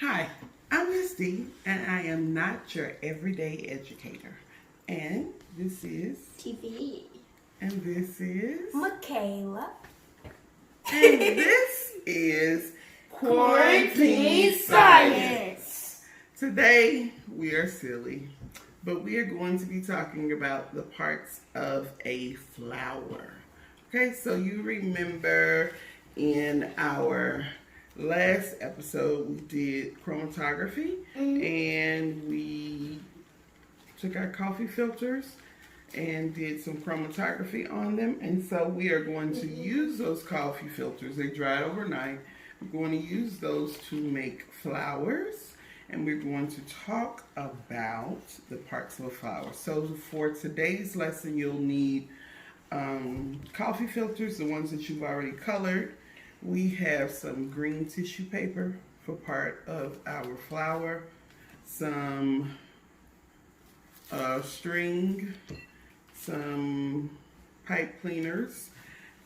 Hi, I'm Miss D, and I am not your everyday educator. And this is, TV. and this is, Michaela. and this is Quarantine Science. Today we are silly, but we are going to be talking about the parts of a flower. Okay, so you remember in our last episode we did chromatography and we took our coffee filters and did some chromatography on them, and so we are going to use those coffee filters. They dried overnight. We're going to use those to make flowers, and we're going to talk about the parts of a flower. So for today's lesson, you'll need coffee filters, the ones that you've already colored. We have some green tissue paper for part of our flower, some string, some pipe cleaners,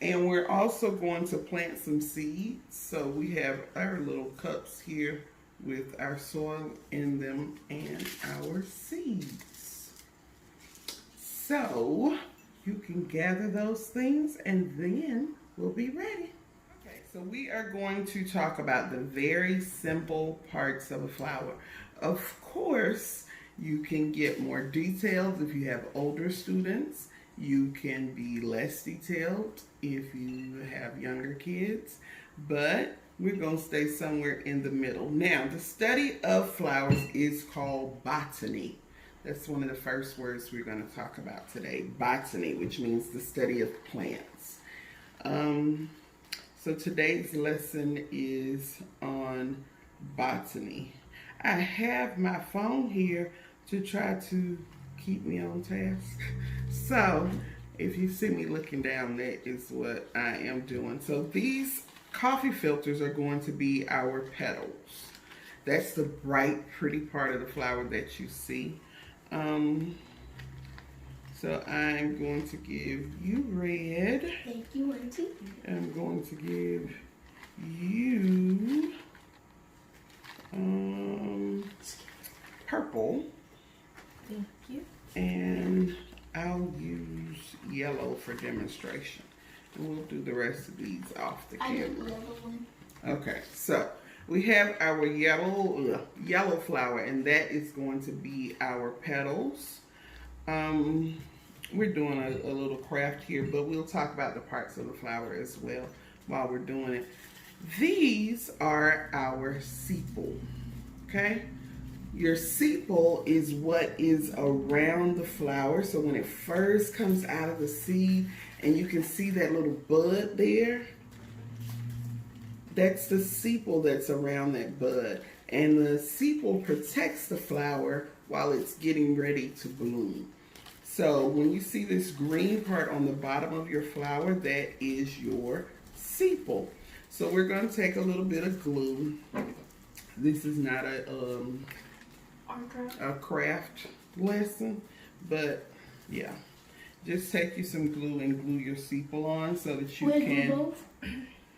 and we're also going to plant some seeds. So we have our little cups here with our soil in them and our seeds. So you can gather those things and then we'll be ready. Okay, so we are going to talk about the very simple parts of a flower. Of course, you can get more detailed if you have older students. You can be less detailed if you have younger kids, but we're going to stay somewhere in the middle. Now, the study of flowers is called botany. That's one of the first words we're going to talk about today, botany, which means the study of plants. So today's lesson is on botany. I have my phone here to try to keep me on task. So if you see me looking down, that is what I am doing. So these coffee filters are going to be our petals. That's the bright, pretty part of the flower that you see. So I'm going to give you red. Thank you, Auntie. I'm going to give you purple. Thank you. And I'll use yellow for demonstration. And we'll do the rest of these off the I camera. did the yellow one. Okay, so we have our yellow flower, and that is going to be our petals. We're doing a little craft here, but we'll talk about the parts of the flower as well while we're doing it. These are our sepal, okay? Your sepal is what is around the flower. So when it first comes out of the seed, and you can see that little bud there, that's the sepal that's around that bud. And the sepal protects the flower while it's getting ready to bloom. So when you see this green part on the bottom of your flower, that is your sepal. So we're going to take a little bit of glue. This is not a craft lesson, but yeah, just take you some glue and glue your sepal on so that you can,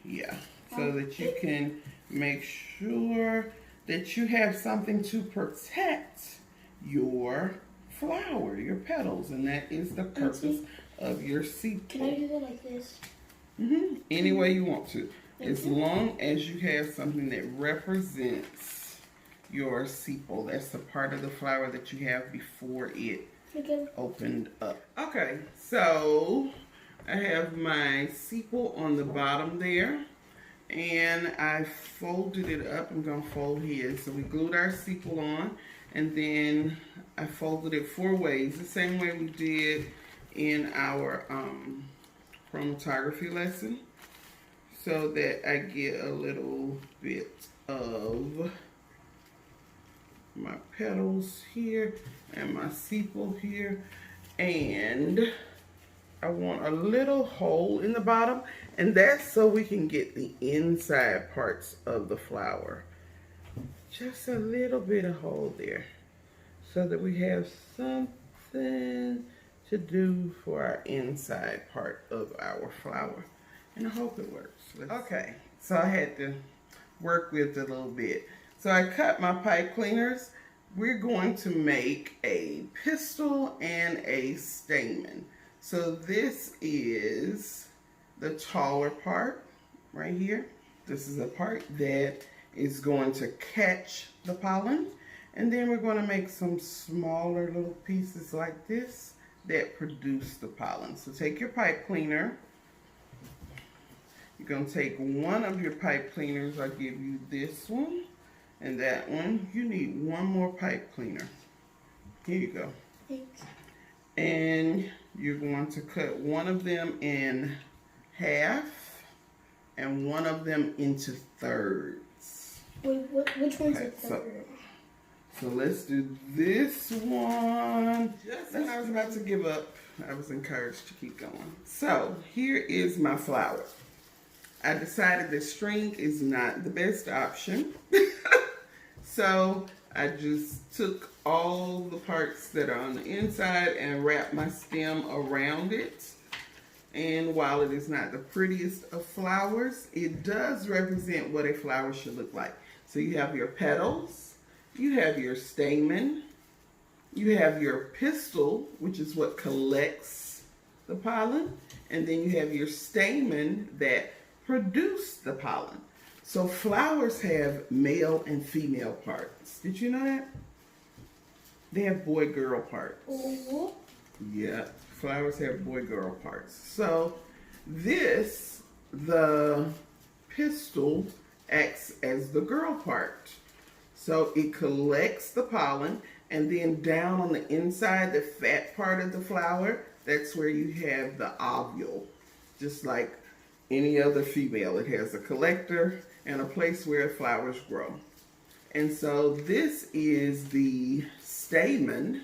yeah, so that you can make sure that you have something to protect your flower, your petals, and that is the purpose of your sepal. Can I do that like this? Any way you want to, as long as you have something that represents your sepal. That's the part of the flower that you have before it opened up. Okay, so I have my sepal on the bottom there, and I folded it up. I'm going to fold here. So we glued our sepal on, and then I folded it 4 ways, the same way we did in our chromatography lesson, so that I get a little bit of my petals here and my sepal here, and I want a little hole in the bottom, and that's so we can get the inside parts of the flower. Just a little bit of hole there so that we have something to do for our inside part of our flower, and I hope it works. Okay, so I had to work with it a little bit. So I cut my pipe cleaners. We're going to make a pistil and a stamen. So this is the taller part right here. This is a part that is going to catch the pollen. And then we're going to make some smaller little pieces like this that produce the pollen. So take your pipe cleaner. You're going to take one of your pipe cleaners. I'll give you this one and that one. You need one more pipe cleaner. Here you go. Thanks. And you're going to cut one of them in half and one of them into thirds. Wait, which one's Okay, a third? So let's do this one. Just when I was about to give up, I was encouraged to keep going. So here is my flower. I decided that string is not the best option. So I just took all the parts that are on the inside and wrapped my stem around it. And while it is not the prettiest of flowers, it does represent what a flower should look like. So you have your petals, you have your stamen, you have your pistil, which is what collects the pollen, and then you have your stamen that produce the pollen. So flowers have male and female parts. Did you know that? They have boy-girl parts. Oh. Yeah, flowers have boy-girl parts. So this, the pistil, acts as the girl part. So it collects the pollen, and then down on the inside, the fat part of the flower, that's where you have the ovule. Just like any other female, it has a collector and a place where flowers grow. And so this is the stamen,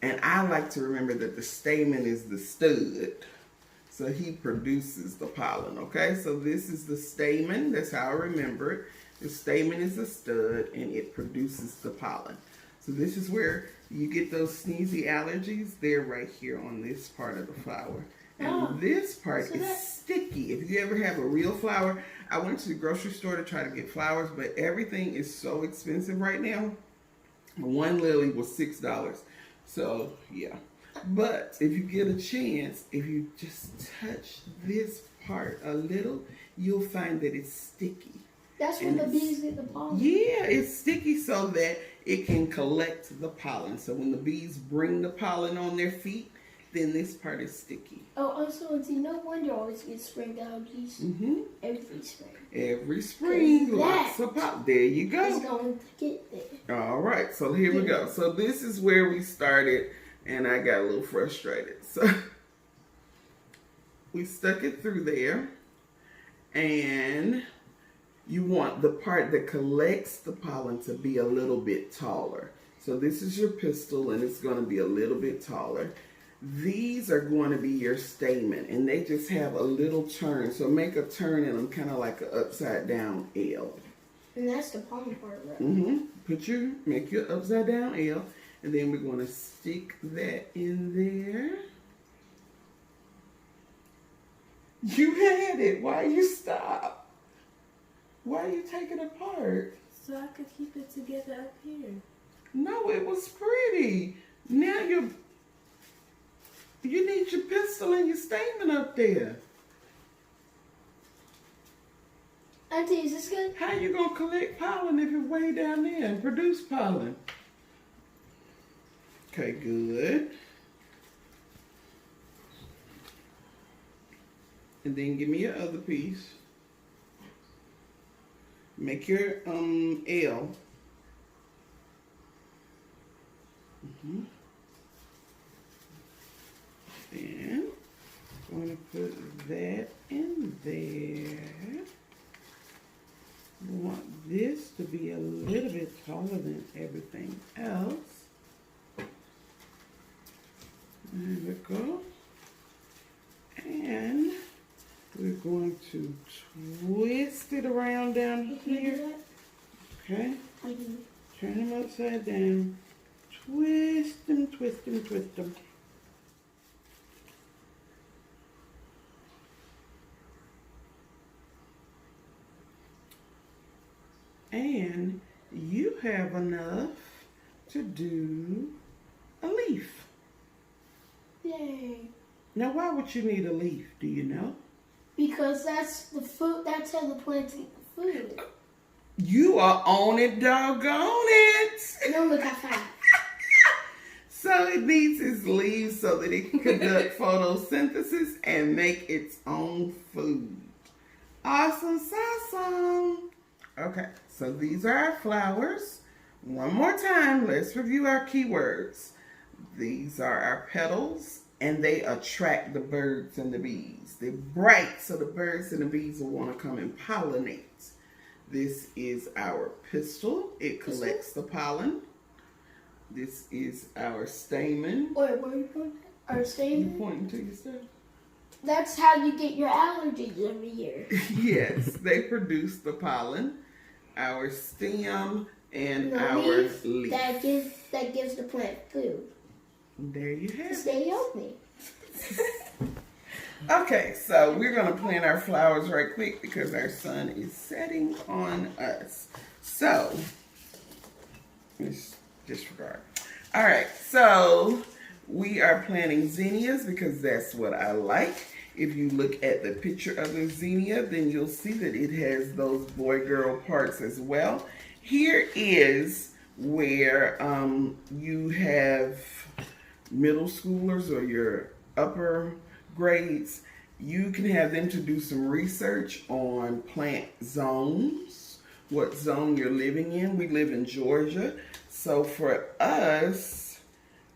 and I like to remember that the stamen is the stud. So he produces the pollen, okay? So this is the stamen, that's how I remember it. The stamen is the stud and it produces the pollen. So this is where you get those sneezy allergies. They're right here on this part of the flower. And this part is sticky. If you ever have a real flower, I went to the grocery store to try to get flowers, but everything is so expensive right now. One lily was $6. So yeah. But if you get a chance, if you just touch this part a little, you'll find that it's sticky. That's when the bees get the pollen. Yeah, it's sticky so that it can collect the pollen. So when the bees bring the pollen on their feet, then this part is sticky. Oh, also, no wonder I always get spring allergies. Every spring. Every spring, lots of pollen. There you go. It's going to get there. All right, so here we go. So this is where we started, and I got a little frustrated. So we stuck it through there, and you want the part that collects the pollen to be a little bit taller. So this is your pistil, and it's going to be a little bit taller. These are going to be your stamen, and they just have a little turn. So make a turn in them, kind of like an upside down L. And that's the pollen part, right? Make your upside down L, and then we're going to stick that in there. You had it. Why you stop? Why are you taking it apart? So I could keep it together up here. No, it was pretty. Now you need your pistil and your stamen up there. Auntie, is this good? How you gonna collect pollen if it's way down there and produce pollen? Okay, good. And then give me your other piece. Make your L. Then I'm going to put that in there. We want this to be a little bit taller than everything else. There we go. And we're going to twist it around down here. Okay. Turn them upside down. Twist them, twist them, twist them. And have enough to do a leaf. Yay. Now, why would you need a leaf? Do you know? Because that's the food. That's how the plants eat the food. You are on it, doggone it. No, look how fast. So it needs its leaves so that it can conduct photosynthesis and make its own food. Awesome, awesome. Okay, so these are our flowers. One more time, let's review our keywords. These are our petals, and they attract the birds and the bees. They're bright, so the birds and the bees will want to come and pollinate. This is our pistil. It collects the pollen. This is our stamen. Wait, where are you pointing? Our You stamen? pointing to yourself? That's how you get your allergies every year. Yes, they produce the pollen. Our stem and The our leaf leaf. that gives the plant food There you to have it. stay healthy. Okay, so we're going to plant our flowers right quick because our sun is setting on us. So, let's disregard. All right, so we are planting zinnias because that's what I like. If you look at the picture of the zinnia, then you'll see that it has those boy-girl parts as well. Here is where you have middle schoolers or your upper grades. You can have them to do some research on plant zones, what zone you're living in. We live in Georgia, so for us,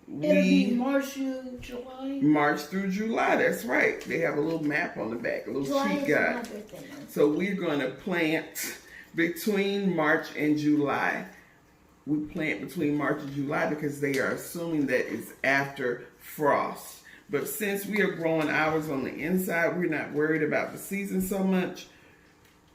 It'll be we March through July. March through July. That's right. They have a little map on the back, a little July sheet is my guide. birthday month. So we're going to plant between March and July. We plant between March and July because they are assuming that it's after frost. But since we are growing ours on the inside, we're not worried about the season so much.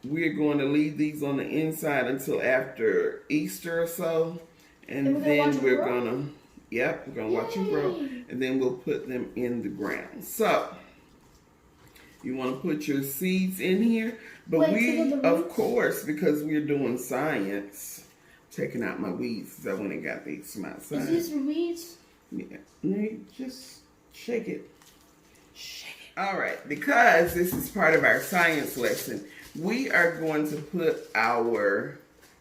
We're going to leave these on the inside until after Easter or so. And we're gonna watch then them we're grow? going to, yep, we're going to watch them grow. Yay. And then we'll put them in the ground. So, you want to put your seeds in here. But Wait, we, so the of roots? course, because we're doing science, taking out my weeds, because I went and got these from outside. Is these for weeds? Yeah, just shake it. Shake it. All right, because this is part of our science lesson, we are going to put our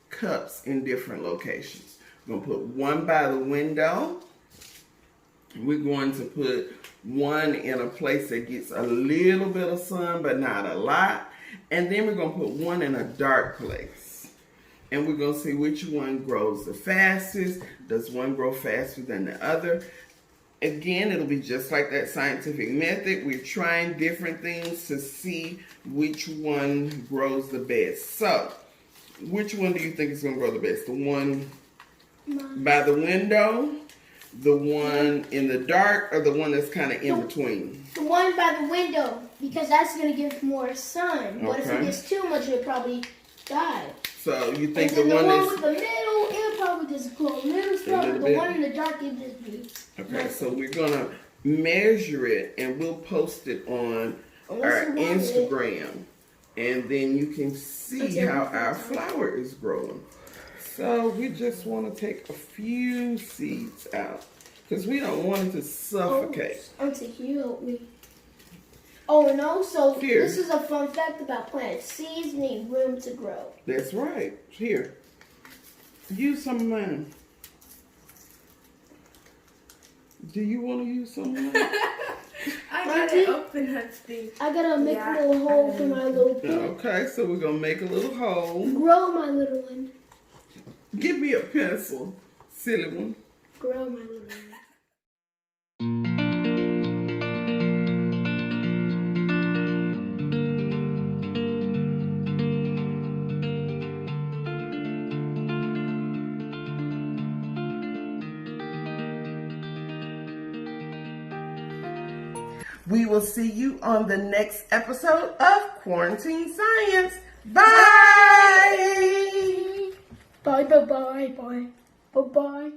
cups in different locations. We're going to put one by the window. We're going to put one in a place that gets a little bit of sun, but not a lot. And then we're going to put one in a dark place. And we're going to see which one grows the fastest. Does one grow faster than the other? Again, it'll be just like that scientific method. We're trying different things to see which one grows the best. So, which one do you think is going to grow the best? The one by the window, the one in the dark, or the one that's kind of in between? The one by the window, because that's going to give more sun. But if it Okay. gets too much, it'll probably die. So, you And think the then the one one that's... with the middle, it'll probably just grow a little stronger. little The bit. one in the dark, it'll just be. Okay, so we're gonna measure it and we'll post it on Unless our you want it. Instagram, and then you can see Okay. how our flower is growing. So we just want to take a few seeds out because we don't want it to suffocate. Auntie, can you help me? Oh, and also, Here. this is a fun fact about plants. Seeds need room to grow. That's right. Here, use some of mine. Do you want to use some of mine? I Auntie? gotta open up thing. I gotta make Yeah, a little hole for my little plant. Okay, so we're gonna make a little hole. Grow my little one. Give me a pencil, silly one. Grow my little one. We will see you on the next episode of Quarantine Science. Bye! Bye, bye, bye, bye. Bye, bye.